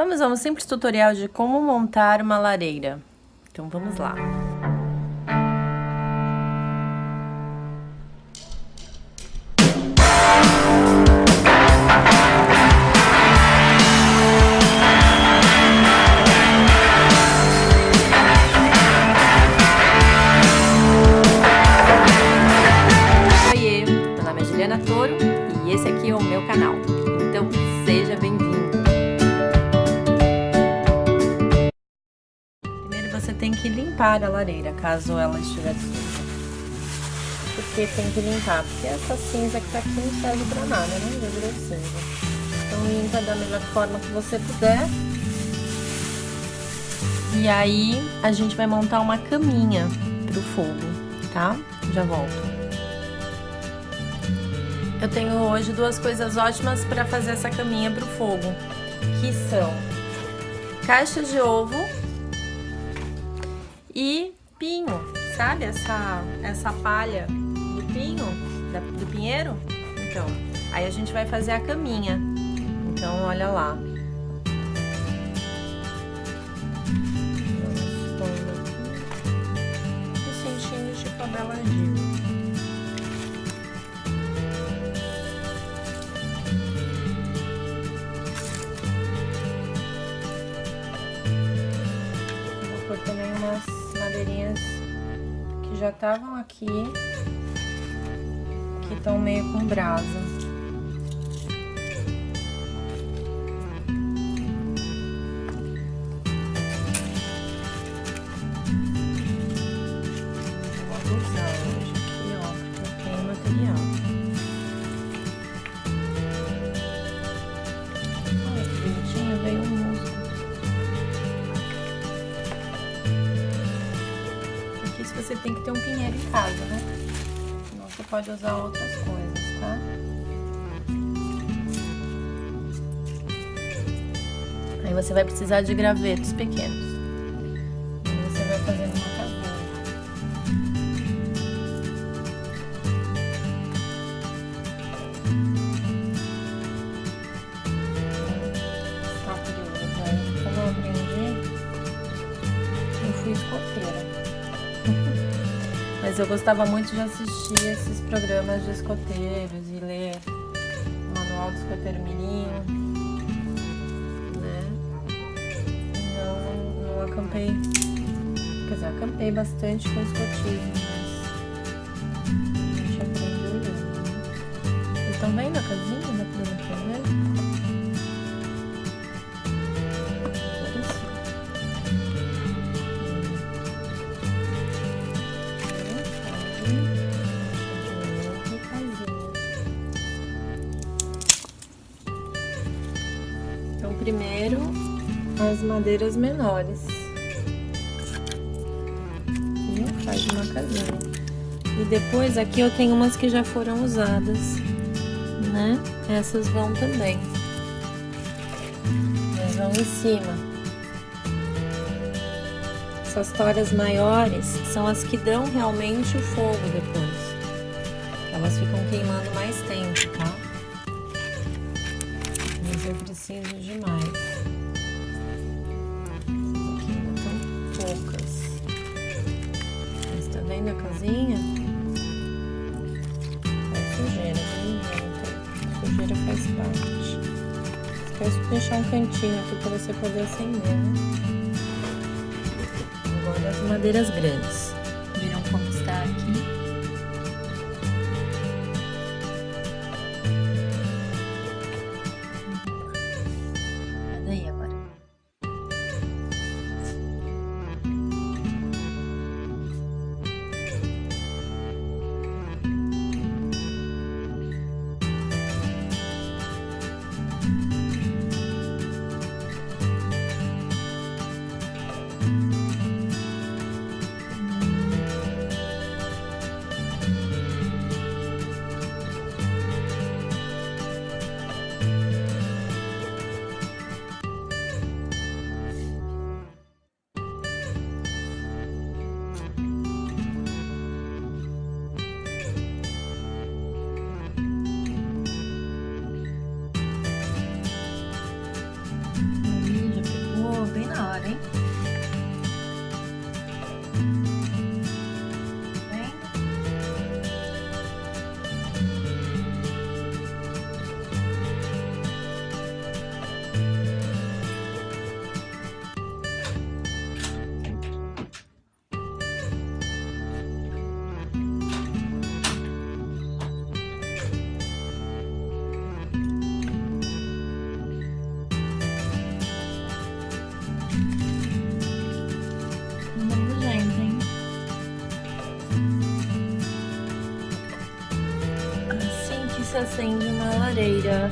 Vamos a um simples tutorial de como montar uma lareira. Então vamos lá. Oiê, meu nome é Juliana Toro e esse aqui é o meu canal. Então seja bem-vindo. Você tem que limpar a lareira, caso ela estiver suja. Por que tem que limpar? Porque essa cinza que tá aqui não serve pra nada, né? Já virou cinza. Então limpa da melhor forma que você puder. E aí a gente vai montar uma caminha pro fogo, tá? Já volto. Eu tenho hoje duas coisas ótimas para fazer essa caminha pro fogo, que são caixa de ovo e pinho, sabe essa palha do pinho, do pinheiro? Então, aí a gente vai fazer a caminha. Então, olha lá. Vamos pondo aqui 1 centímetro de tabela de. Vou pôr também umas madeirinhas que já estavam aqui, que estão meio com brasa. Vou abusar hoje aqui, ó, porque eu tenho material. Olha que bonitinho, veio um musgo. Isso você tem que ter um pinheiro em casa, né? Senão você pode usar outras coisas, tá? Aí você vai precisar de gravetos pequenos. E você vai fazendo uma casinha. Tá curioso, aí como eu aprendi, eu fui escoteira. Mas eu gostava muito de assistir esses programas de escoteiros e ler o manual do escoteiro mirim, né? Não acampei, quer dizer, acampei bastante com escotismo, mas a gente aprende olhando, né? Vocês estão vendo a casinha? Dá pra ver? Então, primeiro, as madeiras menores. E faz uma casinha. E depois, aqui eu tenho umas que já foram usadas, né? Essas vão também. Mas vão em cima. Essas toras maiores são as que dão realmente o fogo depois. Elas ficam queimando mais tempo, tá? Mas eu preciso de mais. Essas aqui ainda estão poucas. Mas tá vendo a casinha? Faz sujeira, viu? Sujeira faz parte. Quero deixar um cantinho aqui pra você poder acender, né? Agora as madeiras grandes. Viram como está aqui? Daí agora. acende uma lareira.